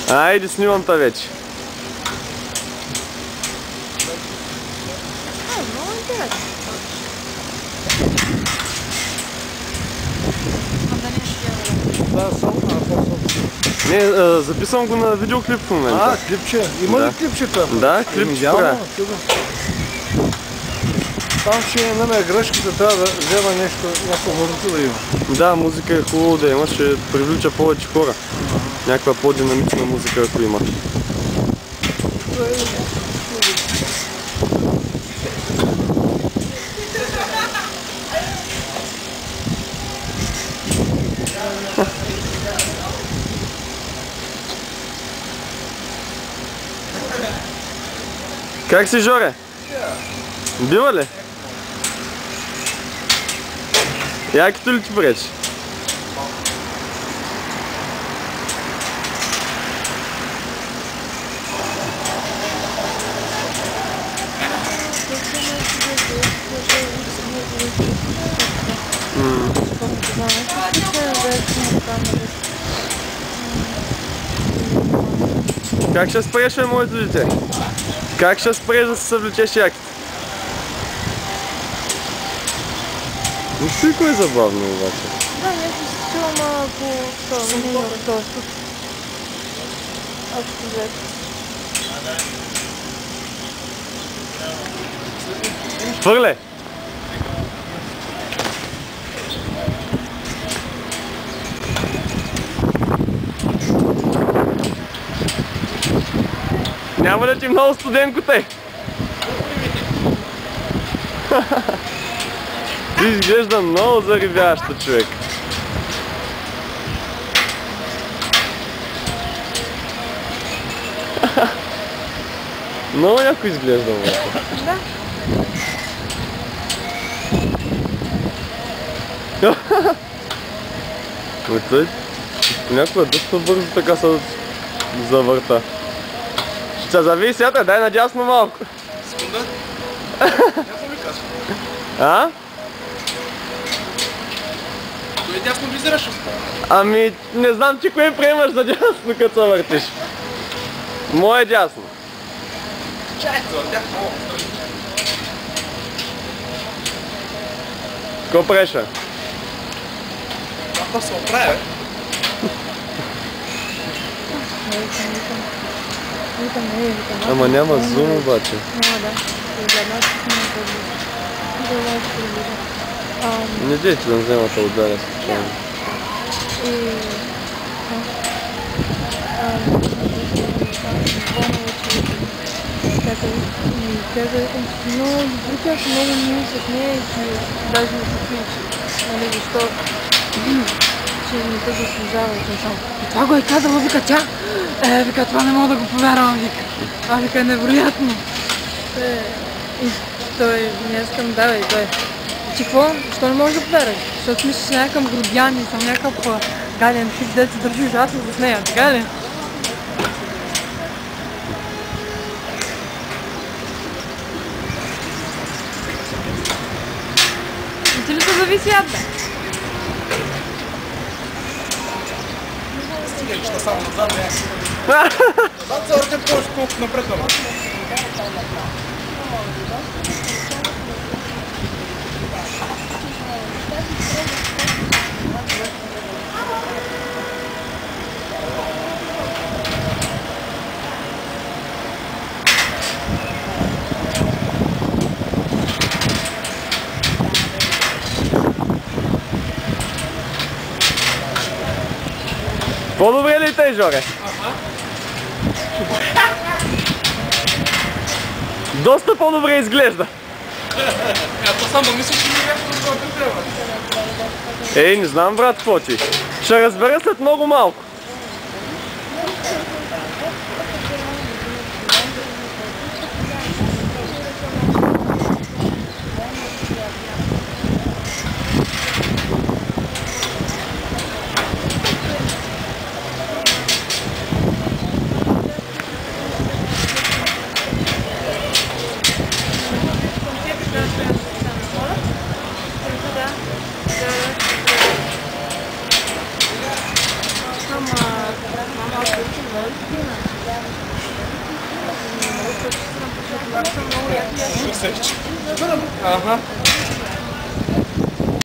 Айде, снимам та вече. Много интересно. Да, Не, записвам го на видеоклип в момента. Клипче. Има ли клипче там? Да, клипче правя. Там ще намеря грешката, трябва да взема нещо, някаква музика да има. Да, музика е хубаво да има, ще привлича повече хора. Някаква по-динамична музика, ако има. Как си, Жоре? Бива ли? Якито ли ти пречи? Как ще спреш, моето дете? Как ще спреш да се съвлечеш яките? Нищо е забавно обаче. Да, нещо се чува малко това, не е просто. Общо взето. Хвърля! Няма да ти много студенко те? Ти изглежда много зарибящо, човек. Много яко изглежда обаче. Да. Но той понякога доста бързо така се завърта. Ще зависи свята, дай надясно малко. Секунда. Дясно ли казва? А? Кое дясно визираш? Ами, не знам ти кое приемаш за дясно, като се въртиш. Мое дясно. Чай, това дясно. Какво преша? Това се оправя, бе. Ама няма зум обаче. Няма, да. За една снимка. Не дейте да взема да ударя случайно. Но друг аз много мило с нея и че даже не се чуи, нали, защо, че не те заслужава и съм. И това го е казала, вика тя. Вика, това не мога да го повярвам, вика. Вика, невероятно. И той, не искам, давай, той. Че какво? Защо не можеш да повярваш? Защото мислиш, че някакъв грубян и съм някакъв гаден тип, дето се държи ужасно с нея, така ли? Ти ли се зависи ад, бе? Стига, че само назад, бе. Назад се въртим повече, колкото напред, ама. По-добре ли тъй, Жоре? Доста по-добре изглежда. Ако сам да мислиш, че не бях това да трябва. Ей, не знам, брат, какво ти. Ще разбера след много малко. Ага.